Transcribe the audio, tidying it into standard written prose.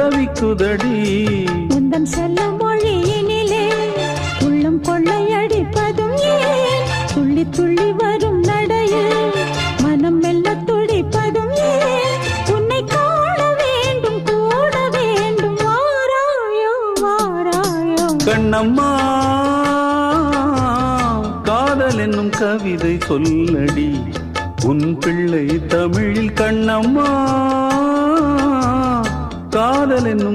தவிக்குதடி. உந்தன் செல்ல மொழியினிலே உள்ளம் கொள்ளையடிப்பதும் ஏன்? துள்ளி துள்ளி வரும் நடையில் மனம் மெல்ல துடிப்பதும் ஏன்? உன்னை காண வேண்டும் கூட வேண்டும், வாராயோ வாராயோ. கண்ணம்மா காதல் என்னும் கவிதை சொல்லடி, உன் பிள்ளை தமிழில். கண்ணம்மா காதல் என்னும்